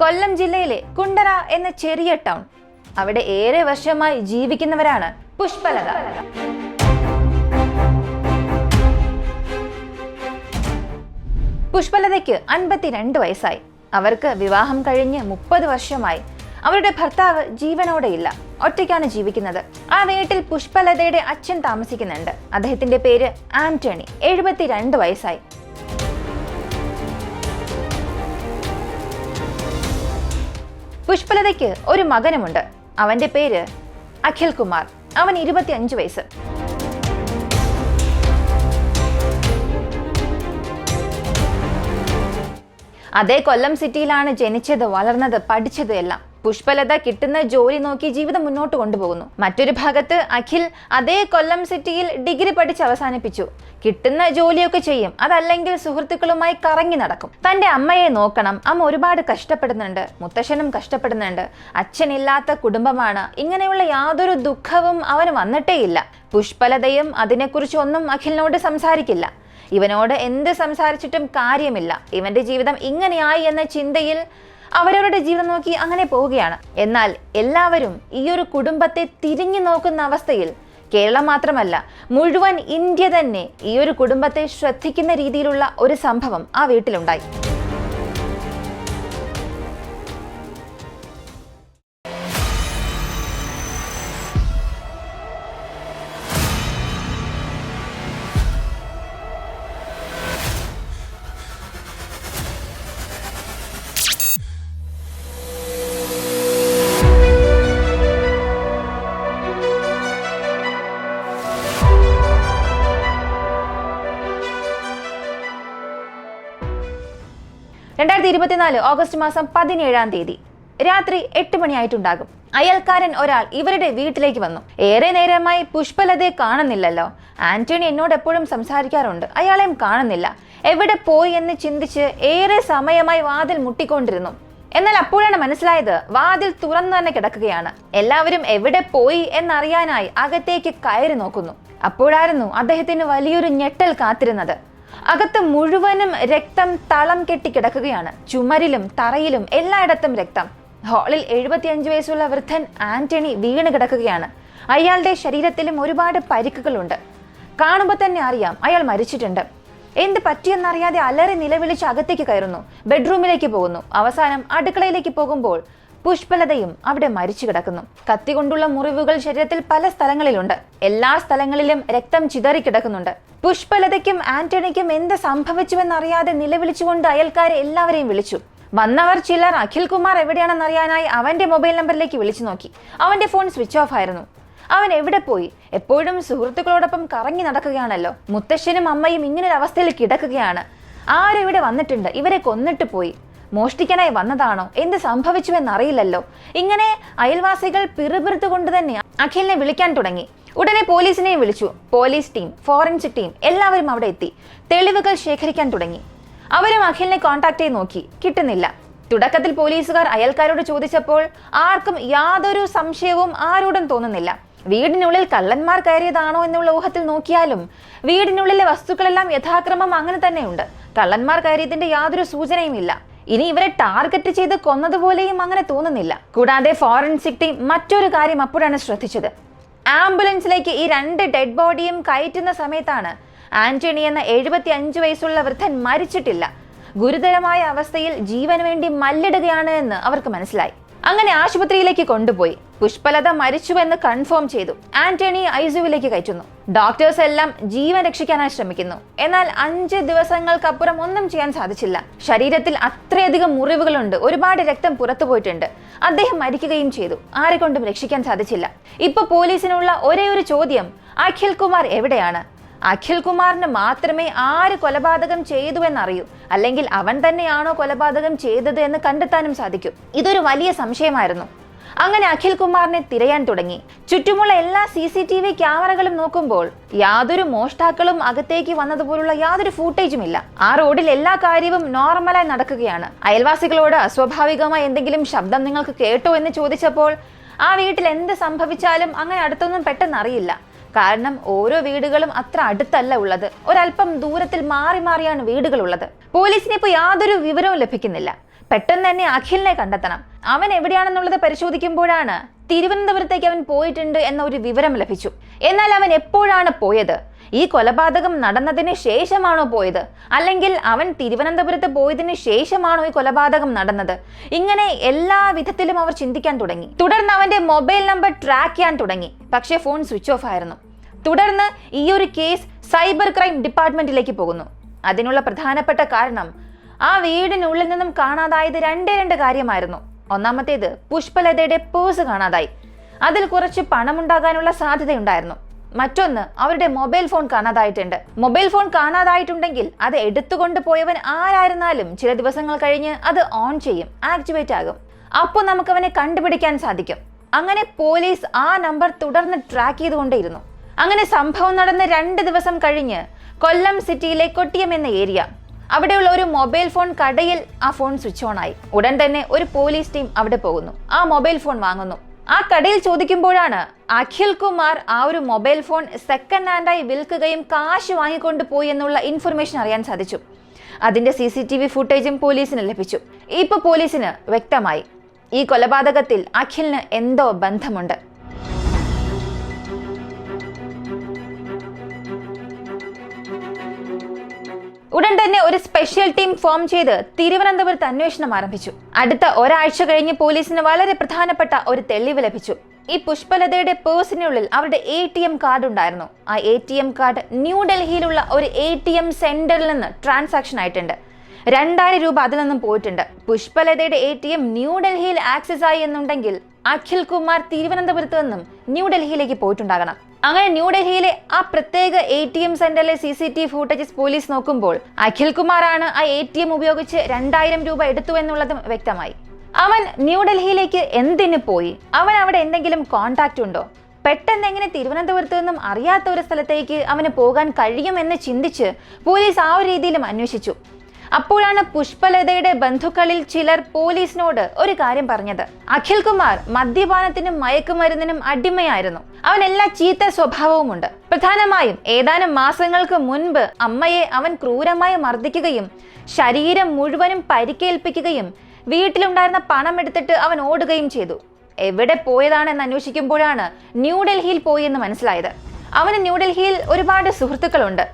കൊല്ലം ജില്ലയിലെ കുണ്ടറ എന്ന ചെറിയ ടൗൺ. അവിടെ ഏറെ വർഷമായി ജീവിക്കുന്നവരാണ് പുഷ്പലത. പുഷ്പലതയ്ക്ക് 52 വയസ്സായി. അവർക്ക് വിവാഹം കഴിഞ്ഞ് 30 വർഷമായി. അവരുടെ ഭർത്താവ് ജീവനോടെയില്ല, ഒറ്റയ്ക്കാണ് ജീവിക്കുന്നത്. ആ വീട്ടിൽ പുഷ്പലതയുടെ അച്ഛൻ താമസിക്കുന്നുണ്ട്. അദ്ദേഹത്തിന്റെ പേര് ആന്റണി. 72 വയസ്സായി. പുഷ്പലതയ്ക്ക് ഒരു മകനുമുണ്ട്. അവന്റെ പേര് അഖിൽ കുമാർ. അവൻ 25 വയസ്സ്. അതേ കൊല്ലം സിറ്റിയിലാണ് ജനിച്ചത്, വളർന്നത്, പഠിച്ചത് എല്ലാം. പുഷ്പലത കിട്ടുന്ന ജോലി നോക്കി ജീവിതം മുന്നോട്ട് കൊണ്ടുപോകുന്നു. മറ്റൊരു ഭാഗത്ത് അഖിൽ അതേ കൊല്ലം സിറ്റിയിൽ ഡിഗ്രി പഠിച്ച് അവസാനിപ്പിച്ചു. കിട്ടുന്ന ജോലിയൊക്കെ ചെയ്യും, അതല്ലെങ്കിൽ സുഹൃത്തുക്കളുമായി കറങ്ങി നടക്കും. തന്റെ അമ്മയെ നോക്കണം. അമ്മ ഒരുപാട് കഷ്ടപ്പെടുന്നുണ്ട്, മുത്തശ്ശനും കഷ്ടപ്പെടുന്നുണ്ട്. അച്ഛനില്ലാത്ത കുടുംബമാണ്. ഇങ്ങനെയുള്ള യാതൊരു ദുഃഖവും അവന് വന്നിട്ടേയില്ല. പുഷ്പലതയും അതിനെക്കുറിച്ച് ഒന്നും അഖിലിനോട് സംസാരിക്കില്ല. ഇവനോട് എന്ത് സംസാരിച്ചിട്ടും കാര്യമില്ല. ഇവന്റെ ജീവിതം ഇങ്ങനെയായി എന്ന ചിന്തയിൽ അവരവരുടെ ജീവിതം നോക്കി അങ്ങനെ പോവുകയാണ്. എന്നാൽ എല്ലാവരും ഈ ഒരു കുടുംബത്തെ തിരിഞ്ഞു നോക്കുന്ന അവസ്ഥയിൽ കേരളം മാത്രമല്ല, മുഴുവൻ ഇന്ത്യ തന്നെ ഈ ഒരു കുടുംബത്തെ ശ്രദ്ധിക്കുന്ന രീതിയിലുള്ള ഒരു സംഭവം ആ വീട്ടിലുണ്ടായി. ഓഗസ്റ്റ് മാസം 17-ാം തീയതി രാത്രി 8 മണിയായിട്ടുണ്ടാകും. അയൽക്കാരൻ ഒരാൾ ഇവരുടെ വീട്ടിലേക്ക് വന്നു. ഏറെ നേരമായി പുഷ്പലതയെ കാണുന്നില്ലല്ലോ. ആന്റണി എന്നോട് എപ്പോഴും സംസാരിക്കാറുണ്ട്, അയാളെയും കാണുന്നില്ല. എവിടെ പോയി എന്ന് ചിന്തിച്ച് ഏറെ സമയമായി വാതിൽ മുട്ടിക്കൊണ്ടിരുന്നു. എന്നാൽ അപ്പോഴാണ് മനസ്സിലായത്, വാതിൽ തുറന്നു തന്നെ കിടക്കുകയാണ്. എല്ലാവരും എവിടെ പോയി എന്നറിയാനായി അകത്തേക്ക് കയറി നോക്കുന്നു. അപ്പോഴായിരുന്നു അദ്ദേഹത്തിന് വലിയൊരു ഞെട്ടൽ കാത്തിരുന്നത്. അകത്ത് മുഴുവനും രക്തം തളം കെട്ടി കിടക്കുകയാണ്. ചുമരിലും തറയിലും എല്ലായിടത്തും രക്തം. ഹാളിൽ 75 വയസ്സുള്ള വൃദ്ധൻ ആന്റണി വീണ് കിടക്കുകയാണ്. അയാളുടെ ശരീരത്തിലും ഒരുപാട് പരിക്കുകളുണ്ട്. കാണുമ്പോൾ തന്നെ അറിയാം അയാൾ മരിച്ചിട്ടുണ്ട്. എന്ത് പറ്റിയെന്നറിയാതെ അലറി നിലവിളിച്ച് അകത്തേക്ക് കയറുന്നു. ബെഡ്റൂമിലേക്ക് പോകുന്നു. അവസാനം അടുക്കളയിലേക്ക് പോകുമ്പോൾ പുഷ്പലതയും അവിടെ മരിച്ചു കിടക്കുന്നു. കത്തി കൊണ്ടുള്ള മുറിവുകൾ ശരീരത്തിൽ പല സ്ഥലങ്ങളിലുണ്ട്. എല്ലാ സ്ഥലങ്ങളിലും രക്തം ചിതറിക്കിടക്കുന്നുണ്ട്. പുഷ്പലതയ്ക്കും ആന്റണിക്കും എന്ത് സംഭവിച്ചുവെന്നറിയാതെ നിലവിളിച്ചുകൊണ്ട് അയൽക്കാരെ എല്ലാവരെയും വിളിച്ചു. വന്നവർ ചിലർ അഖിൽ കുമാർ എവിടെയാണെന്നറിയാനായി അവന്റെ മൊബൈൽ നമ്പറിലേക്ക് വിളിച്ചു നോക്കി. അവന്റെ ഫോൺ സ്വിച്ച് ഓഫ് ആയിരുന്നു. അവൻ എവിടെ പോയി? എപ്പോഴും സുഹൃത്തുക്കളോടൊപ്പം കറങ്ങി നടക്കുകയാണല്ലോ. മുത്തശ്ശനും അമ്മയും ഇങ്ങനൊരു അവസ്ഥയിൽ കിടക്കുകയാണ്. ആരും ഇവിടെ വന്നിട്ടുണ്ട്, ഇവരെ കൊന്നിട്ട് പോയി. മോഷ്ടിക്കാനായി വന്നതാണോ? എന്ത് സംഭവിച്ചുവെന്നറിയില്ലല്ലോ. ഇങ്ങനെ അയൽവാസികൾ പിറുപിറുത്തുകൊണ്ട് തന്നെ അഖിലിനെ വിളിക്കാൻ തുടങ്ങി. ഉടനെ പോലീസിനെയും വിളിച്ചു. പോലീസ് ടീം, ഫോറൻസിക് ടീം എല്ലാവരും അവിടെ എത്തി. തെളിവുകൾ ശേഖരിക്കാൻ തുടങ്ങി. അവരും അഖിലിനെ കോൺടാക്ട് ചെയ്ത് നോക്കി, കിട്ടുന്നില്ല. തുടക്കത്തിൽ പോലീസുകാർ അയൽക്കാരോട് ചോദിച്ചപ്പോൾ ആർക്കും യാതൊരു സംശയവും ആരോടും തോന്നുന്നില്ല. വീടിനുള്ളിൽ കള്ളന്മാർ കയറിയതാണോ എന്നുള്ള ഊഹത്തിൽ നോക്കിയാലും വീടിനുള്ളിലെ വസ്തുക്കളെല്ലാം യഥാക്രമം അങ്ങനെ തന്നെയുണ്ട്. കള്ളന്മാർ കയറിയതിന്റെ യാതൊരു സൂചനയും ഇല്ല. ഇനി ഇവരെ ടാർഗറ്റ് ചെയ്ത് കൊന്നതുപോലെയും അങ്ങനെ തോന്നുന്നില്ല. കൂടാതെ ഫോറൻസിക് ടീം മറ്റൊരു കാര്യം അപ്പോഴാണ് ശ്രദ്ധിച്ചത്. ആംബുലൻസിലേക്ക് ഈ 2 ഡെഡ് ബോഡിയും കയറ്റുന്ന സമയത്താണ് ആന്റണി എന്ന 75 വയസ്സുള്ള വൃദ്ധൻ മരിച്ചിട്ടില്ല. ഗുരുതരമായ അവസ്ഥയിൽ ജീവന് വേണ്ടി മല്ലിടുകയാണ് എന്ന് അവർക്ക് മനസ്സിലായി. അങ്ങനെ ആശുപത്രിയിലേക്ക് കൊണ്ടുപോയി. പുഷ്പലത മരിച്ചുവെന്ന് കൺഫേം ചെയ്തു. ആന്റണി ഐസിയുവിലേക്ക് കയറ്റുന്നു. ഡോക്ടേഴ്സ് എല്ലാം ജീവൻ രക്ഷിക്കാനായി ശ്രമിക്കുന്നു. എന്നാൽ 5 ദിവസങ്ങൾക്കപ്പുറം ഒന്നും ചെയ്യാൻ സാധിച്ചില്ല. ശരീരത്തിൽ അത്രയധികം മുറിവുകളുണ്ട്. ഒരുപാട് രക്തം പുറത്തു പോയിട്ടുണ്ട്. അദ്ദേഹം മരിക്കുകയും ചെയ്തു. ആരെക്കൊണ്ടും രക്ഷിക്കാൻ സാധിച്ചില്ല. ഇപ്പൊ പോലീസിനുള്ള ഒരേ ഒരു ചോദ്യം, അഖിൽ കുമാർ എവിടെയാണ്? അഖിൽ കുമാറിന് മാത്രമേ ആര് കൊലപാതകം ചെയ്തു എന്നറിയൂ. അല്ലെങ്കിൽ അവൻ തന്നെയാണോ കൊലപാതകം ചെയ്തത് എന്ന് കണ്ടെത്താനും സാധിക്കും. ഇതൊരു വലിയ സംശയമായിരുന്നു. അങ്ങനെ അഖിൽ കുമാറിനെ തിരയാൻ തുടങ്ങി. ചുറ്റുമുള്ള എല്ലാ CCTV ക്യാമറകളും നോക്കുമ്പോൾ യാതൊരു മോഷ്ടാക്കളും അകത്തേക്ക് വന്നതുപോലുള്ള യാതൊരു ഫൂട്ടേജും ഇല്ല. ആ റോഡിൽ എല്ലാ കാര്യവും നോർമലായി നടക്കുകയാണ്. അയൽവാസികളോട് അസ്വാഭാവികമായി എന്തെങ്കിലും ശബ്ദം നിങ്ങൾക്ക് കേട്ടോ എന്ന് ചോദിച്ചപ്പോൾ ആ വീട്ടിൽ എന്ത് സംഭവിച്ചാലും അങ്ങനെ അടുത്തൊന്നും പെട്ടെന്ന് അറിയില്ല. കാരണം ഓരോ വീടുകളും അത്ര അടുത്തല്ല ഉള്ളത്. ഒരല്പം ദൂരത്തിൽ മാറി മാറിയാണ് വീടുകളുള്ളത്. പോലീസിന് ഇപ്പോൾ യാതൊരു വിവരവും ലഭിക്കുന്നില്ല. പെട്ടെന്ന് തന്നെ അഖിലിനെ കണ്ടെത്തണം. അവൻ എവിടെയാണെന്നുള്ളത് പരിശോധിക്കുമ്പോഴാണ് തിരുവനന്തപുരത്തേക്ക് അവൻ പോയിട്ടുണ്ട് എന്ന ഒരു വിവരം ലഭിച്ചു. എന്നാൽ അവൻ എപ്പോഴാണ് പോയത്? ഈ കൊലപാതകം നടന്നതിന് ശേഷമാണോ പോയത്, അല്ലെങ്കിൽ അവൻ തിരുവനന്തപുരത്ത് പോയതിന് ശേഷമാണോ ഈ കൊലപാതകം നടന്നത്? ഇങ്ങനെ എല്ലാ വിധത്തിലും അവർ ചിന്തിക്കാൻ തുടങ്ങി. തുടർന്ന് അവന്റെ മൊബൈൽ നമ്പർ ട്രാക്ക് ചെയ്യാൻ തുടങ്ങി. പക്ഷേ ഫോൺ സ്വിച്ച് ഓഫ് ആയിരുന്നു. തുടർന്ന് ഈ ഒരു കേസ് സൈബർ ക്രൈം ഡിപ്പാർട്ട്മെന്റിലേക്ക് പോകുന്നു. അതിനുള്ള പ്രധാനപ്പെട്ട കാരണം ആ വീടിനുള്ളിൽ നിന്നും കാണാതായത് രണ്ട് കാര്യമായിരുന്നു. ഒന്നാമത്തേത് പുഷ്പലതയുടെ പേഴ്സ് കാണാതായി. അതിൽ കുറച്ച് പണമുണ്ടാകാനുള്ള സാധ്യതയുണ്ടായിരുന്നു. മറ്റൊന്ന്, അവരുടെ മൊബൈൽ ഫോൺ കാണാതായിട്ടുണ്ട്. മൊബൈൽ ഫോൺ കാണാതായിട്ടുണ്ടെങ്കിൽ അത് എടുത്തുകൊണ്ട് പോയവൻ ആരായിരുന്നാലും ചില ദിവസങ്ങൾ കഴിഞ്ഞ് അത് ഓൺ ചെയ്യും, ആക്ടിവേറ്റ് ആകും. അപ്പോൾ നമുക്ക് അവനെ കണ്ടുപിടിക്കാൻ സാധിക്കും. അങ്ങനെ പോലീസ് ആ നമ്പർ തുടർന്ന് ട്രാക്ക് ചെയ്തുകൊണ്ടേയിരുന്നു. അങ്ങനെ സംഭവം നടന്ന് 2 ദിവസം കഴിഞ്ഞ് കൊല്ലം സിറ്റിയിലെ കൊട്ടിയം എന്ന ഏരിയ, അവിടെയുള്ള ഒരു മൊബൈൽ ഫോൺ കടയിൽ ആ ഫോൺ സ്വിച്ച് ഓൺ ആയി. ഉടൻ തന്നെ ഒരു പോലീസ് ടീം അവിടെ പോകുന്നു. ആ മൊബൈൽ ഫോൺ വാങ്ങുന്നു. ആ കടയിൽ ചോദിക്കുമ്പോഴാണ് അഖിൽ കുമാർ ആ ഒരു മൊബൈൽ ഫോൺ സെക്കൻഡ് ഹാൻഡായി വിൽക്കുകയും കാശ് വാങ്ങിക്കൊണ്ട് പോയി എന്നുള്ള ഇൻഫർമേഷൻ അറിയാൻ സാധിച്ചു. അതിന്റെ CCTV ഫുട്ടേജും പോലീസിന് ലഭിച്ചു. ഇപ്പൊ പോലീസിന് വ്യക്തമായി ഈ കൊലപാതകത്തിൽ അഖിലിന് എന്തോ ബന്ധമുണ്ട്. ഉടൻ തന്നെ ഒരു സ്പെഷ്യൽ ടീം ഫോം ചെയ്ത് തിരുവനന്തപുരത്ത് അന്വേഷണം ആരംഭിച്ചു. അടുത്ത ഒരാഴ്ച കഴിഞ്ഞ് പോലീസിന് വളരെ പ്രധാനപ്പെട്ട ഒരു തെളിവ് ലഭിച്ചു. ഈ പുഷ്പലതയുടെ പേഴ്സിനുള്ളിൽ അവരുടെ ATM കാർഡ് ഉണ്ടായിരുന്നു. ആ ATM കാർഡ് ന്യൂഡൽഹിയിലുള്ള ഒരു ATM സെന്ററിൽ നിന്ന് ട്രാൻസാക്ഷൻ ആയിട്ടുണ്ട്. 2000 രൂപ അതിൽ നിന്നും പോയിട്ടുണ്ട്. പുഷ്പലതയുടെ ATM ന്യൂഡൽഹിയിൽ ആക്സസ് ആയി എന്നുണ്ടെങ്കിൽ അഖിൽ കുമാർ തിരുവനന്തപുരത്ത് നിന്നും ന്യൂഡൽഹിയിലേക്ക് പോയിട്ടുണ്ടാകണം. അങ്ങനെ ന്യൂഡൽഹിയിലെ ആ പ്രത്യേക ATM സെന്ററിലെ CCTV ഫുട്ടേജസ് പോലീസ് നോക്കുമ്പോൾ അഖിൽ കുമാറാണ് ആ ATM ഉപയോഗിച്ച് 2000 രൂപ എടുത്തു എന്നുള്ളതും വ്യക്തമായി. അവൻ ന്യൂഡൽഹിയിലേക്ക് എന്തിനു പോയി? അവൻ അവിടെ എന്തെങ്കിലും കോണ്ടാക്ട് ഉണ്ടോ? പെട്ടെന്ന് എങ്ങനെ തിരുവനന്തപുരത്ത് നിന്നും അറിയാത്ത ഒരു സ്ഥലത്തേക്ക് അവന് പോകാൻ കഴിയുമെന്ന് ചിന്തിച്ച് പോലീസ് ആ ഒരു രീതിയിലും അന്വേഷിച്ചു. അപ്പോഴാണ് പുഷ്പലതയുടെ ബന്ധുക്കളിൽ ചിലർ പോലീസിനോട് ഒരു കാര്യം പറഞ്ഞത്. അഖിൽ കുമാർ മദ്യപാനത്തിനും മയക്കുമരുന്നിനും അടിമയായിരുന്നു. അവൻ എല്ലാ ചീത്ത സ്വഭാവവുമുണ്ട്. പ്രധാനമായും ഏതാനും മാസങ്ങൾക്ക് മുൻപ് അമ്മയെ അവൻ ക്രൂരമായി മർദ്ദിക്കുകയും ശരീരം മുഴുവനും പരിക്കേൽപ്പിക്കുകയും വീട്ടിലുണ്ടായിരുന്ന പണം എടുത്തിട്ട് അവൻ ഓടുകയും ചെയ്തു. എവിടെ പോയതാണെന്ന് അന്വേഷിക്കുമ്പോഴാണ് ന്യൂഡൽഹിയിൽ പോയി എന്ന് മനസ്സിലായത്. അവന് ന്യൂഡൽഹിയിൽ ഒരുപാട് സുഹൃത്തുക്കളുണ്ട്.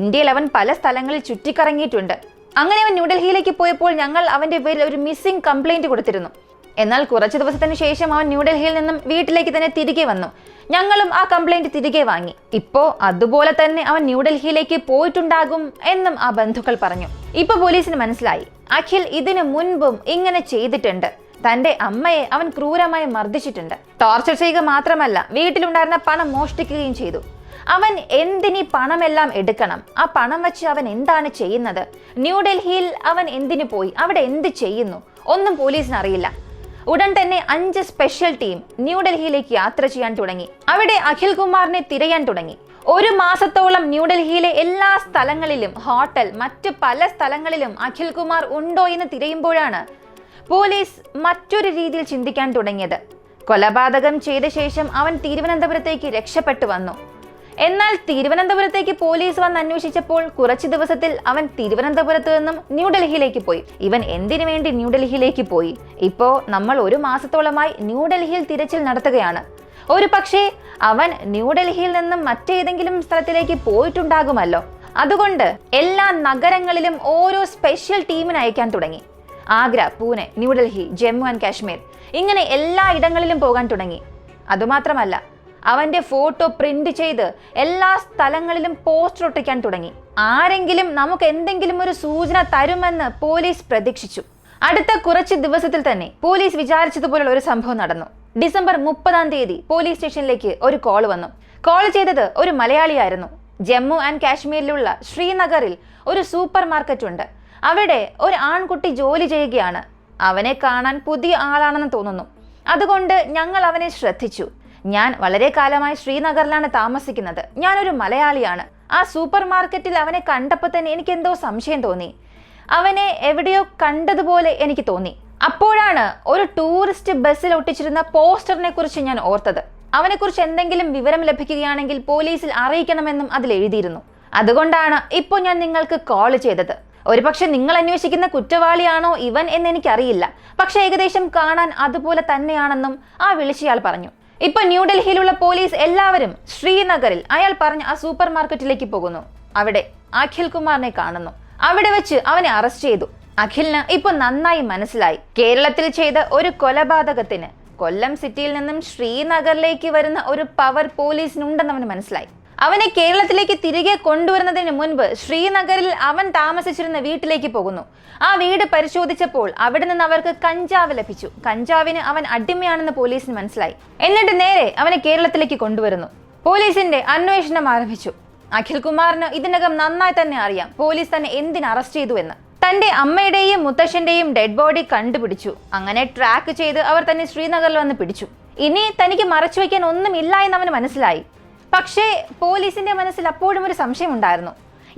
ഇന്ത്യയിൽ അവൻ പല സ്ഥലങ്ങളിൽ ചുറ്റിക്കറങ്ങിയിട്ടുണ്ട്. അങ്ങനെ അവൻ ന്യൂഡൽഹിയിലേക്ക് പോയപ്പോൾ ഞങ്ങൾ അവന്റെ പേരിൽ ഒരു മിസ്സിംഗ് കംപ്ലൈന്റ് കൊടുത്തിരുന്നു. എന്നാൽ കുറച്ച് ദിവസത്തിന് ശേഷം അവൻ ന്യൂഡൽഹിയിൽ നിന്നും വീട്ടിലേക്ക് തന്നെ തിരികെ വന്നു. ഞങ്ങളും ആ കംപ്ലൈന്റ് തിരികെ വാങ്ങി. ഇപ്പോ അതുപോലെ തന്നെ അവൻ ന്യൂഡൽഹിയിലേക്ക് പോയിട്ടുണ്ടാകും എന്നും ആ ബന്ധുക്കൾ പറഞ്ഞു. ഇപ്പൊ പോലീസിന് മനസ്സിലായി അഖിൽ ഇതിനു മുൻപും ഇങ്ങനെ ചെയ്തിട്ടുണ്ട്. തന്റെ അമ്മയെ അവൻ ക്രൂരമായി മർദ്ദിച്ചിട്ടുണ്ട്. ടോർച്ചർ ചെയ്യുക മാത്രമല്ല, വീട്ടിലുണ്ടായിരുന്ന പണം മോഷ്ടിക്കുകയും ചെയ്തു. അവൻ എന്തിനീ പണമെല്ലാം എടുക്കണം? ആ പണം വെച്ച് അവൻ എന്താണ് ചെയ്യുന്നത്? ന്യൂഡൽഹിയിൽ അവൻ എന്തിനു പോയി? അവിടെ എന്ത് ചെയ്യുന്നു? ഒന്നും പോലീസിന് അറിയില്ല. ഉടൻ തന്നെ 5 സ്പെഷ്യൽ ടീം ന്യൂഡൽഹിയിലേക്ക് യാത്ര ചെയ്യാൻ തുടങ്ങി. അവിടെ അഖിൽ കുമാറിനെ തിരയാൻ തുടങ്ങി. 1 മാസത്തോളം ന്യൂഡൽഹിയിലെ എല്ലാ സ്ഥലങ്ങളിലും, ഹോട്ടൽ, മറ്റു പല സ്ഥലങ്ങളിലും അഖിൽ കുമാർ ഉണ്ടോ എന്ന് തിരയുമ്പോഴാണ് പോലീസ് മറ്റൊരു രീതിയിൽ ചിന്തിക്കാൻ തുടങ്ങിയത്. കൊലപാതകം ചെയ്ത ശേഷം അവൻ തിരുവനന്തപുരത്തേക്ക് രക്ഷപ്പെട്ടു വന്നു. എന്നാൽ തിരുവനന്തപുരത്തേക്ക് പോലീസ് വന്ന് അന്വേഷിച്ചപ്പോൾ കുറച്ച് ദിവസത്തിൽ അവൻ തിരുവനന്തപുരത്ത് നിന്നും ന്യൂഡൽഹിയിലേക്ക് പോയി. ഇവൻ എന്തിനു വേണ്ടി ന്യൂഡൽഹിയിലേക്ക് പോയി? ഇപ്പോ നമ്മൾ 1 മാസത്തോളമായി ന്യൂഡൽഹിയിൽ തിരച്ചിൽ നടത്തുകയാണ്. ഒരു പക്ഷേ അവൻ ന്യൂഡൽഹിയിൽ നിന്നും മറ്റേതെങ്കിലും സ്ഥലത്തിലേക്ക് പോയിട്ടുണ്ടാകുമല്ലോ. അതുകൊണ്ട് എല്ലാ നഗരങ്ങളിലും ഓരോ സ്പെഷ്യൽ ടീമിനെ അയക്കാൻ തുടങ്ങി. ആഗ്ര, പൂനെ, ന്യൂഡൽഹി, ജമ്മു ആൻഡ് കാശ്മീർ, ഇങ്ങനെ എല്ലാ ഇടങ്ങളിലും പോകാൻ തുടങ്ങി. അതുമാത്രമല്ല, അവന്റെ ഫോട്ടോ പ്രിന്റ് ചെയ്ത് എല്ലാ സ്ഥലങ്ങളിലും പോസ്റ്റർ ഒട്ടിക്കാൻ തുടങ്ങി. ആരെങ്കിലും നമുക്ക് എന്തെങ്കിലും ഒരു സൂചന തരുമെന്ന് പോലീസ് പ്രതീക്ഷിച്ചു. അടുത്ത കുറച്ച് ദിവസത്തിൽ തന്നെ പോലീസ് വിചാരിച്ചതുപോലുള്ള ഒരു സംഭവം നടന്നു. ഡിസംബർ 30-ാം തീയതി പോലീസ് സ്റ്റേഷനിലേക്ക് ഒരു കോൾ വന്നു. കോൾ ചെയ്തത് ഒരു മലയാളിയായിരുന്നു. ജമ്മു ആൻഡ് കാശ്മീരിലുള്ള ശ്രീനഗറിൽ ഒരു സൂപ്പർ മാർക്കറ്റ് ഉണ്ട്. അവിടെ ഒരു ആൺകുട്ടി ജോലി ചെയ്യുകയാണ്. അവനെ കാണാൻ പുതിയ ആളാണെന്ന് തോന്നുന്നു. അതുകൊണ്ട് ഞങ്ങൾ അവനെ ശ്രദ്ധിച്ചു. ഞാൻ വളരെ കാലമായി ശ്രീനഗറിലാണ് താമസിക്കുന്നത്. ഞാനൊരു മലയാളിയാണ്. ആ സൂപ്പർ മാർക്കറ്റിൽ അവനെ കണ്ടപ്പോൾ തന്നെ എനിക്ക് എന്തോ സംശയം തോന്നി. അവനെ എവിടെയോ കണ്ടതുപോലെ എനിക്ക് തോന്നി. അപ്പോഴാണ് ഒരു ടൂറിസ്റ്റ് ബസ്സിൽ ഒട്ടിച്ചിരുന്ന പോസ്റ്ററിനെ കുറിച്ച് ഞാൻ ഓർത്തത്. അവനെക്കുറിച്ച് എന്തെങ്കിലും വിവരം ലഭിക്കുകയാണെങ്കിൽ പോലീസിൽ അറിയിക്കണമെന്നും അതിൽ എഴുതിയിരുന്നു. അതുകൊണ്ടാണ് ഇപ്പോൾ ഞാൻ നിങ്ങൾക്ക് കോൾ ചെയ്തത്. ഒരുപക്ഷെ നിങ്ങൾ അന്വേഷിക്കുന്ന കുറ്റവാളിയാണോ ഇവൻ എന്ന് എനിക്കറിയില്ല, പക്ഷെ ഏകദേശം കാണാൻ അതുപോലെ തന്നെയാണെന്നും ആ വിളിച്ചയാൾ പറഞ്ഞു. ഇപ്പൊ ന്യൂഡൽഹിയിലുള്ള പോലീസ് എല്ലാവരും ശ്രീനഗറിൽ അയാൾ പറഞ്ഞ ആ സൂപ്പർ മാർക്കറ്റിലേക്ക് പോകുന്നു. അവിടെ അഖിൽ കുമാറിനെ കാണുന്നു. അവിടെ വെച്ച് അവനെ അറസ്റ്റ് ചെയ്തു. അഖിലിന് ഇപ്പൊ നന്നായി മനസ്സിലായി, കേരളത്തിൽ ചെയ്ത ഒരു കൊലപാതകത്തിന് കൊല്ലം സിറ്റിയിൽ നിന്നും ശ്രീനഗറിലേക്ക് വരുന്ന ഒരു പവർ പോലീസിനുണ്ടെന്ന് അവന് മനസ്സിലായി. അവനെ കേരളത്തിലേക്ക് തിരികെ കൊണ്ടുവരുന്നതിന് മുൻപ് ശ്രീനഗറിൽ അവൻ താമസിച്ചിരുന്ന വീട്ടിലേക്ക് പോകുന്നു. ആ വീട് പരിശോധിച്ചപ്പോൾ അവിടെ നിന്ന് അവർക്ക് കഞ്ചാവ് ലഭിച്ചു. കഞ്ചാവിന് അവൻ അടിമയാണെന്ന് പോലീസിന് മനസ്സിലായി. എന്നിട്ട് നേരെ അവനെ കേരളത്തിലേക്ക് കൊണ്ടുവരുന്നു. പോലീസിന്റെ അന്വേഷണം ആരംഭിച്ചു. അഖിൽ കുമാറിന് ഇതിനകം നന്നായി തന്നെ അറിയാം പോലീസ് തന്നെ എന്തിന് അറസ്റ്റ് ചെയ്തു എന്ന്. തന്റെ അമ്മയുടെയും മുത്തശ്ശന്റെയും ഡെഡ് ബോഡി കണ്ടുപിടിച്ചു. അങ്ങനെ ട്രാക്ക് ചെയ്ത് അവർ തന്നെ ശ്രീനഗറിൽ വന്ന് പിടിച്ചു. ഇനി തനിക്ക് മറച്ചുവെക്കാൻ ഒന്നുമില്ല എന്ന് അവന് മനസ്സിലായി. പക്ഷേ പോലീസിന്റെ മനസ്സിൽ അപ്പോഴും ഒരു സംശയം ഉണ്ടായിരുന്നു,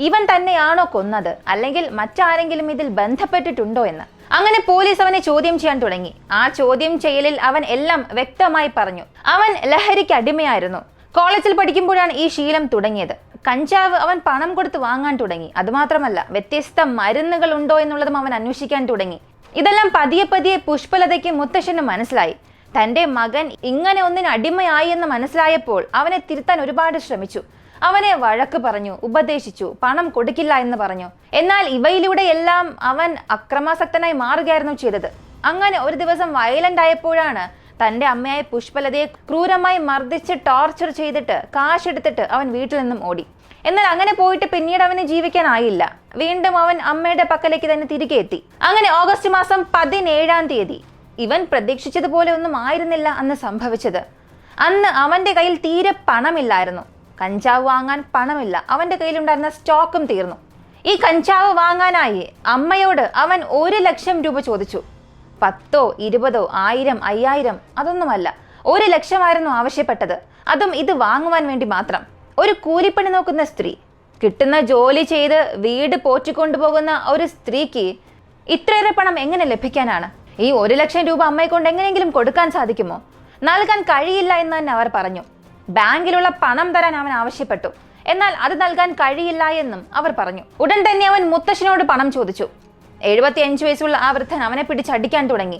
ഇവൻ തന്നെയാണോ കൊന്നത്, അല്ലെങ്കിൽ മറ്റാരെങ്കിലും ഇതിൽ ബന്ധപ്പെട്ടിട്ടുണ്ടോ എന്ന്. അങ്ങനെ പോലീസ് അവനെ ചോദ്യം ചെയ്യാൻ തുടങ്ങി. ആ ചോദ്യം ചെയ്യലിൽ അവൻ എല്ലാം വ്യക്തമായി പറഞ്ഞു. അവൻ ലഹരിക്ക് അടിമയായിരുന്നു. കോളേജിൽ പഠിക്കുമ്പോഴാണ് ഈ ശീലം തുടങ്ങിയത്. കഞ്ചാവ് അവൻ പണം കൊടുത്ത് വാങ്ങാൻ തുടങ്ങി. അതുമാത്രമല്ല, വ്യത്യസ്ത മരുന്നുകൾ ഉണ്ടോ എന്നുള്ളതും അവൻ അന്വേഷിക്കാൻ തുടങ്ങി. ഇതെല്ലാം പതിയെ പതിയെ പുഷ്പലതയ്ക്ക് മുത്തശ്ശന് മനസ്സിലായി. തന്റെ മകൻ ഇങ്ങനെ ഒന്നിന് അടിമയായി എന്ന് മനസ്സിലായപ്പോൾ അവനെ തിരുത്താൻ ഒരുപാട് ശ്രമിച്ചു. അവനെ വഴക്ക് പറഞ്ഞു, ഉപദേശിച്ചു, പണം കൊടുക്കില്ല എന്ന് പറഞ്ഞു. എന്നാൽ ഇവയിലൂടെ എല്ലാം അവൻ അക്രമാസക്തനായി മാറുകയായിരുന്നു ചെയ്തത്. അങ്ങനെ ഒരു ദിവസം വയലന്റ് ആയപ്പോഴാണ് തന്റെ അമ്മയായ പുഷ്പലതയെ ക്രൂരമായി മർദ്ദിച്ച് ടോർച്ചർ ചെയ്തിട്ട് കാശെടുത്തിട്ട് അവൻ വീട്ടിൽ നിന്നും ഓടി. എന്നാൽ അങ്ങനെ പോയിട്ട് പിന്നീട് അവന് ജീവിക്കാനായില്ല. വീണ്ടും അവൻ അമ്മയുടെ പക്കലേക്ക് തന്നെ തിരികെ എത്തി. അങ്ങനെ ഓഗസ്റ്റ് മാസം 17-ാം തീയതി ഇവൻ പ്രതീക്ഷിച്ചതുപോലെ ഒന്നും ആയിരുന്നില്ല അന്ന് സംഭവിച്ചത്. അന്ന് അവന്റെ കയ്യിൽ തീരെ പണമില്ലായിരുന്നു. കഞ്ചാവ് വാങ്ങാൻ പണമില്ല. അവന്റെ കയ്യിലുണ്ടായിരുന്ന സ്റ്റോക്കും തീർന്നു. ഈ കഞ്ചാവ് വാങ്ങാനായി അമ്മയോട് അവൻ 1,00,000 രൂപ ചോദിച്ചു. 10, 20, 1000, 5000 അതൊന്നുമല്ല, 1,00,000 ആവശ്യപ്പെട്ടത്. അതും ഇത് വാങ്ങുവാൻ വേണ്ടി മാത്രം. ഒരു കൂലിപ്പണി നോക്കുന്ന സ്ത്രീ, കിട്ടുന്ന ജോലി ചെയ്ത് വീട് പോറ്റിക്കൊണ്ടുപോകുന്ന ഒരു സ്ത്രീക്ക് ഇത്രയേറെ പണം എങ്ങനെ ലഭിക്കാനാണ്? ഈ 1,00,000 രൂപ അമ്മയെ കൊണ്ട് എങ്ങനെയെങ്കിലും കൊടുക്കാൻ സാധിക്കുമോ? നൽകാൻ കഴിയില്ല എന്ന് തന്നെ അവർ പറഞ്ഞു. ബാങ്കിലുള്ള പണം തരാൻ അവൻ ആവശ്യപ്പെട്ടു. എന്നാൽ അത് നൽകാൻ കഴിയില്ല എന്നും അവർ പറഞ്ഞു. ഉടൻ തന്നെ അവൻ മുത്തശ്ശനോട് പണം ചോദിച്ചു. 75 വയസ്സുള്ള ആ വൃദ്ധൻ അവനെ പിടിച്ചടിക്കാൻ തുടങ്ങി.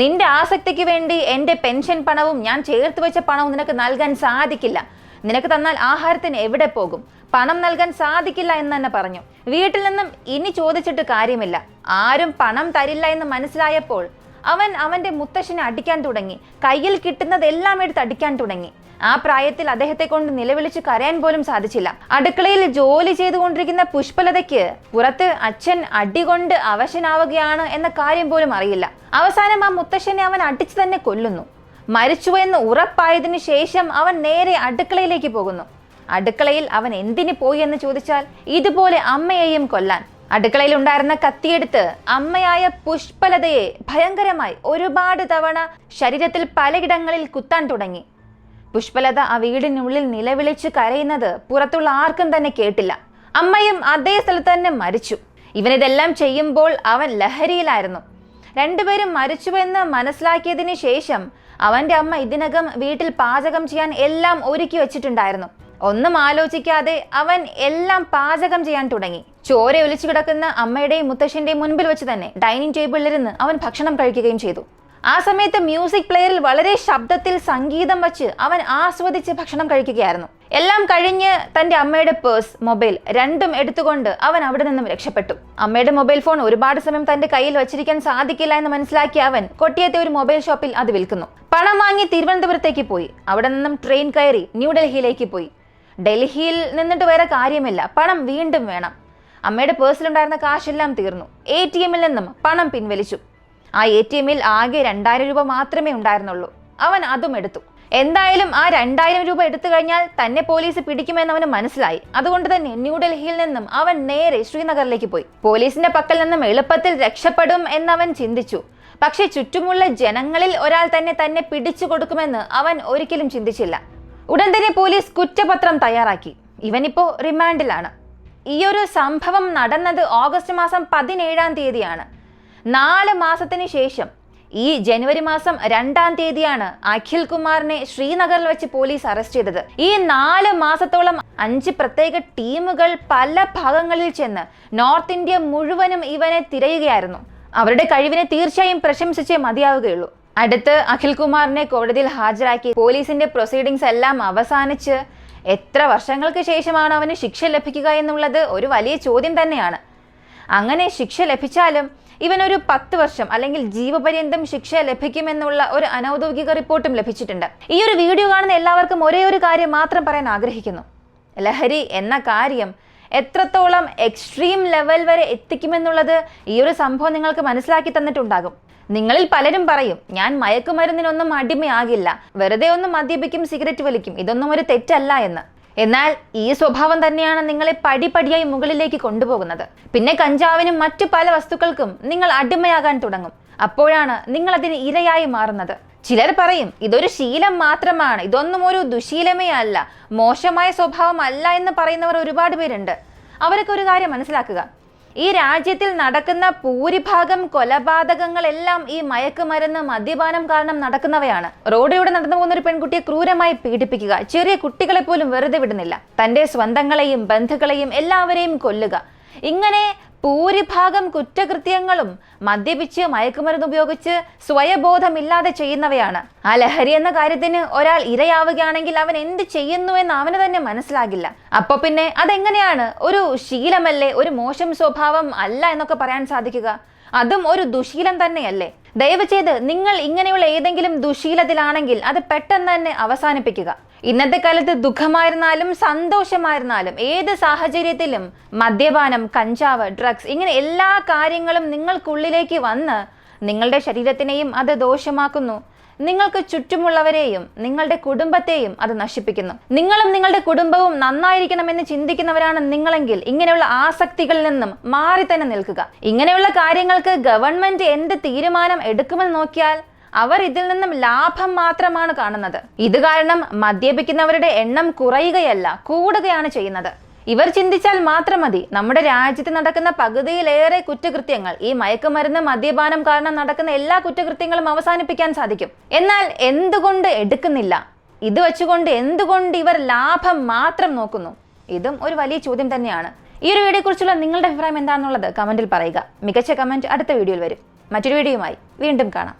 നിന്റെ ആസക്തിക്ക് വേണ്ടി എന്റെ പെൻഷൻ പണവും ഞാൻ ചേർത്ത് വെച്ച പണവും നിനക്ക് നൽകാൻ സാധിക്കില്ല. നിനക്ക് തന്നാൽ ആഹാരത്തിന് എവിടെ പോകും? പണം നൽകാൻ സാധിക്കില്ല എന്ന് തന്നെ പറഞ്ഞു. വീട്ടിൽ നിന്നും ഇനി ചോദിച്ചിട്ട് കാര്യമില്ല. ആരും പണം തരില്ല എന്ന് മനസ്സിലായപ്പോൾ അവൻ അവന്റെ മുത്തശ്ശനെ അടിക്കാൻ തുടങ്ങി. കയ്യിൽ കിട്ടുന്നതെല്ലാം എടുത്ത് അടിക്കാൻ തുടങ്ങി. ആ പ്രായത്തിൽ അദ്ദേഹത്തെ കൊണ്ട് നിലവിളിച്ച് കരയാൻ പോലും സാധിച്ചില്ല. അടുക്കളയിൽ ജോലി ചെയ്തുകൊണ്ടിരിക്കുന്ന പുഷ്പലതയ്ക്ക് പുറത്ത് അച്ഛൻ അടികൊണ്ട് അവശനാവുകയാണ് എന്ന കാര്യം പോലും അറിയില്ല. അവസാനം ആ മുത്തശ്ശനെ അവൻ അടിച്ചു തന്നെ കൊല്ലുന്നു. മരിച്ചുവെന്ന് ഉറപ്പായതിനു ശേഷം അവൻ നേരെ അടുക്കളയിലേക്ക് പോകുന്നു. അടുക്കളയിൽ അവൻ എന്തിനു പോയി എന്ന് ചോദിച്ചാൽ, ഇതുപോലെ അമ്മയെയും കൊല്ലാൻ. അടുക്കളയിൽ ഉണ്ടായിരുന്ന കത്തിയെടുത്ത് അമ്മയായ പുഷ്പലതയെ ഭയങ്കരമായി ഒരുപാട് തവണ ശരീരത്തിൽ പലയിടങ്ങളിൽ കുത്താൻ തുടങ്ങി. പുഷ്പലത ആ വീടിനുള്ളിൽ നിലവിളിച്ച് കരയുന്നത് പുറത്തുള്ള ആർക്കും തന്നെ കേട്ടില്ല. അമ്മയും അതേ സ്ഥലത്ത് തന്നെ മരിച്ചു. ഇവനിതെല്ലാം ചെയ്യുമ്പോൾ അവൻ ലഹരിയിലായിരുന്നു. രണ്ടുപേരും മരിച്ചുവെന്ന് മനസ്സിലാക്കിയതിനു ശേഷം അവന്റെ അമ്മ ഇതിനകം വീട്ടിൽ പാചകം ചെയ്യാൻ എല്ലാം ഒരുക്കി വെച്ചിട്ടുണ്ടായിരുന്നു. ഒന്നും ആലോചിക്കാതെ അവൻ എല്ലാം പാചകം ചെയ്യാൻ തുടങ്ങി. ചോര ഒലിച്ചു കിടക്കുന്ന അമ്മയുടെയും മുത്തശ്ശന്റെയും മുൻപിൽ വെച്ച് തന്നെ ഡൈനിങ് ടേബിളിലിരുന്ന് അവൻ ഭക്ഷണം കഴിക്കുകയും ചെയ്തു. ആ സമയത്ത് മ്യൂസിക് പ്ലെയറിൽ വളരെ ശബ്ദത്തിൽ സംഗീതം വച്ച് അവൻ ആസ്വദിച്ച് ഭക്ഷണം കഴിക്കുകയായിരുന്നു. എല്ലാം കഴിഞ്ഞ് തന്റെ അമ്മയുടെ പേഴ്സ്, മൊബൈൽ രണ്ടും എടുത്തുകൊണ്ട് അവൻ അവിടെ നിന്നും രക്ഷപ്പെട്ടു. അമ്മയുടെ മൊബൈൽ ഫോൺ ഒരുപാട് സമയം തന്റെ കയ്യിൽ വച്ചിരിക്കാൻ സാധിക്കില്ല എന്ന് മനസ്സിലാക്കി അവൻ കൊട്ടിയത്തെ ഒരു മൊബൈൽ ഷോപ്പിൽ അത് വിൽക്കുന്നു. പണം വാങ്ങി തിരുവനന്തപുരത്തേക്ക് പോയി. അവിടെ നിന്നും ട്രെയിൻ കയറി ന്യൂഡൽഹിയിലേക്ക് പോയി. ഡൽഹിയിൽ നിന്നിട്ട് വേറെ കാര്യമില്ല, പണം വീണ്ടും വേണം. അമ്മയുടെ പേഴ്സിലുണ്ടായിരുന്ന കാശെല്ലാം തീർന്നു. ATM-ൽ നിന്നും പണം പിൻവലിച്ചു. ആ ATM-ൽ ആകെ 2000 രൂപ മാത്രമേ ഉണ്ടായിരുന്നുള്ളൂ. അവൻ അതും എടുത്തു. എന്തായാലും ആ 2000 രൂപ എടുത്തു കഴിഞ്ഞാൽ തന്നെ പോലീസ് പിടിക്കുമെന്ന് അവന് മനസ്സിലായി. അതുകൊണ്ട് തന്നെ ന്യൂഡൽഹിയിൽ നിന്നും അവൻ നേരെ ശ്രീനഗറിലേക്ക് പോയി. പോലീസിന്റെ പക്കൽ നിന്നും എളുപ്പത്തിൽ രക്ഷപ്പെടും എന്നവൻ ചിന്തിച്ചു. പക്ഷെ ചുറ്റുമുള്ള ജനങ്ങളിൽ ഒരാൾ തന്നെ പിടിച്ചു കൊടുക്കുമെന്ന് അവൻ ഒരിക്കലും ചിന്തിച്ചില്ല. ഉടൻ തന്നെ പോലീസ് കുറ്റപത്രം തയ്യാറാക്കി. ഇവനിപ്പോ റിമാൻഡിലാണ്. ഈയൊരു സംഭവം നടന്നത് ഓഗസ്റ്റ് മാസം 17-ാം തീയതിയാണ്. 4 മാസത്തിന് ശേഷം ഈ ജനുവരി മാസം 2-ാം തീയതിയാണ് അഖിൽ കുമാറിനെ ശ്രീനഗറിൽ വെച്ച് പോലീസ് അറസ്റ്റ് ചെയ്തത്. ഈ 4 മാസത്തോളം 5 പ്രത്യേക ടീമുകൾ പല ഭാഗങ്ങളിൽ ചെന്ന് നോർത്ത് ഇന്ത്യ മുഴുവനും ഇവനെ തിരയുകയായിരുന്നു. അവരുടെ കഴിവിനെ തീർച്ചയായും പ്രശംസിച്ചേ മതിയാവുകയുള്ളൂ. അടുത്ത് അഖിൽ കുമാറിനെ കോടതിയിൽ ഹാജരാക്കി പോലീസിന്റെ പ്രൊസീഡിങ്സ് എല്ലാം അവസാനിച്ച് എത്ര വർഷങ്ങൾക്ക് ശേഷമാണ് അവന് ശിക്ഷ ലഭിക്കുക എന്നുള്ളത് ഒരു വലിയ ചോദ്യം തന്നെയാണ്. അങ്ങനെ ശിക്ഷ ലഭിച്ചാലും ഇവനൊരു 10 വർഷം അല്ലെങ്കിൽ ജീവപര്യന്തം ശിക്ഷ ലഭിക്കുമെന്നുള്ള ഒരു അനൗദ്യോഗിക റിപ്പോർട്ടും ലഭിച്ചിട്ടുണ്ട്. ഈ ഒരു വീഡിയോ കാണുന്ന എല്ലാവർക്കും ഒരേ ഒരു കാര്യം മാത്രം പറയാൻ ആഗ്രഹിക്കുന്നു. ലഹരി എന്ന കാര്യം എത്രത്തോളം എക്സ്ട്രീം ലെവൽ വരെ എത്തിക്കുമെന്നുള്ളത് ഈ ഒരു സംഭവം നിങ്ങൾക്ക് മനസ്സിലാക്കി തന്നിട്ടുണ്ടാകും. നിങ്ങളിൽ പലരും പറയും, ഞാൻ മയക്കുമരുന്നിനൊന്നും അടിമയാകില്ല, വെറുതെ ഒന്ന് മദ്യപിക്കും, സിഗരറ്റ് വലിക്കും, ഇതൊന്നും ഒരു തെറ്റല്ല എന്ന്. എന്നാൽ ഈ സ്വഭാവം തന്നെയാണ് നിങ്ങളെ പടിപടിയായി മുകളിലേക്ക് കൊണ്ടുപോകുന്നത്. പിന്നെ കഞ്ചാവിനും മറ്റു പല വസ്തുക്കൾക്കും നിങ്ങൾ അടിമയാകാൻ തുടങ്ങും. അപ്പോഴാണ് നിങ്ങൾ അതിന് ഇരയായി മാറുന്നത്. ചിലർ പറയും, ഇതൊരു ശീലം മാത്രമാണ്, ഇതൊന്നും ഒരു ദുശീലമേ അല്ല, മോശമായ സ്വഭാവം അല്ല എന്ന് പറയുന്നവർ ഒരുപാട് പേരുണ്ട്. അവരൊക്കെ ഒരു കാര്യം മനസ്സിലാക്കുക, ഈ രാജ്യത്തിൽ നടക്കുന്ന ഭൂരിഭാഗം കൊലപാതകങ്ങളെല്ലാം ഈ മയക്കുമരുന്ന് മദ്യപാനം കാരണം നടക്കുന്നവയാണ്. റോഡിലൂടെ നടന്നു പോകുന്ന ഒരു പെൺകുട്ടിയെ ക്രൂരമായി പീഡിപ്പിക്കുക, ചെറിയ കുട്ടികളെ പോലും വെറുതെ വിടുന്നില്ല, തന്റെ സ്വന്തങ്ങളെയും ബന്ധുക്കളെയും എല്ലാവരെയും കൊല്ലുക, ഇങ്ങനെ ഭൂരിഭാഗം കുറ്റകൃത്യങ്ങളും മദ്യപിച്ച് മയക്കുമരുന്ന് ഉപയോഗിച്ച് സ്വയബോധമില്ലാതെ ചെയ്യുന്നവയാണ്. ആ ലഹരി എന്ന കാര്യത്തിന് ഒരാൾ ഇരയാവുകയാണെങ്കിൽ അവൻ എന്ത് ചെയ്യുന്നു എന്ന് അവന് തന്നെ മനസ്സിലാകില്ല. അപ്പൊ പിന്നെ അതെങ്ങനെയാണ് ഒരു ശീലമല്ലേ, ഒരു മോശം സ്വഭാവം അല്ല എന്നൊക്കെ പറയാൻ സാധിക്കുക? അതും ഒരു ദുശീലം തന്നെയല്ലേ? ദയവ് ചെയ്ത് നിങ്ങൾ ഇങ്ങനെയുള്ള ഏതെങ്കിലും ദുശീലത്തിലാണെങ്കിൽ അത് പെട്ടെന്ന് തന്നെ അവസാനിപ്പിക്കുക. ഇന്നത്തെ കാലത്ത് ദുഃഖമായിരുന്നാലും സന്തോഷമായിരുന്നാലും ഏത് സാഹചര്യത്തിലും മദ്യപാനം, കഞ്ചാവ്, ഡ്രഗ്സ് ഇങ്ങനെ എല്ലാ കാര്യങ്ങളും നിങ്ങൾക്കുള്ളിലേക്ക് വന്ന് നിങ്ങളുടെ ശരീരത്തിനെയും അത് ദോഷമാക്കുന്നു. നിങ്ങൾക്ക് ചുറ്റുമുള്ളവരെയും നിങ്ങളുടെ കുടുംബത്തെയും അത് നശിപ്പിക്കുന്നു. നിങ്ങളും നിങ്ങളുടെ കുടുംബവും നന്നായിരിക്കണമെന്ന് ചിന്തിക്കുന്നവരാണ് നിങ്ങളെങ്കിൽ ഇങ്ങനെയുള്ള ആസക്തികളിൽ നിന്നും മാറി തന്നെ നിൽക്കുക. ഇങ്ങനെയുള്ള കാര്യങ്ങൾക്ക് ഗവൺമെന്റ് എന്ത് തീരുമാനം എടുക്കുമെന്ന് നോക്കിയാൽ അവർ ഇതിൽ നിന്നും ലാഭം മാത്രമാണ് കാണുന്നത്. ഇത് കാരണം മദ്യപിക്കുന്നവരുടെ എണ്ണം കുറയുകയല്ല, കൂടുകയാണ് ചെയ്യുന്നത്. ഇവർ ചിന്തിച്ചാൽ മാത്രം മതി നമ്മുടെ രാജ്യത്ത് നടക്കുന്ന പകുതിയിലേറെ കുറ്റകൃത്യങ്ങൾ ഈ മയക്കുമരുന്ന് മദ്യപാനം കാരണം നടക്കുന്ന എല്ലാ കുറ്റകൃത്യങ്ങളും അവസാനിപ്പിക്കാൻ സാധിക്കും. എന്നാൽ എന്തുകൊണ്ട് എടുക്കുന്നില്ല? ഇത് വെച്ചുകൊണ്ട് എന്തുകൊണ്ട് ഇവർ ലാഭം മാത്രം നോക്കുന്നു? ഇതും ഒരു വലിയ ചോദ്യം തന്നെയാണ്. ഈ ഒരു വീഡിയോയെ കുറിച്ചുള്ള നിങ്ങളുടെ അഭിപ്രായം എന്താണെന്നുള്ളത് കമന്റിൽ പറയുക. മികച്ച കമന്റ് അടുത്ത വീഡിയോയിൽ വരും. മറ്റൊരു വീഡിയോയുമായി വീണ്ടും കാണാം.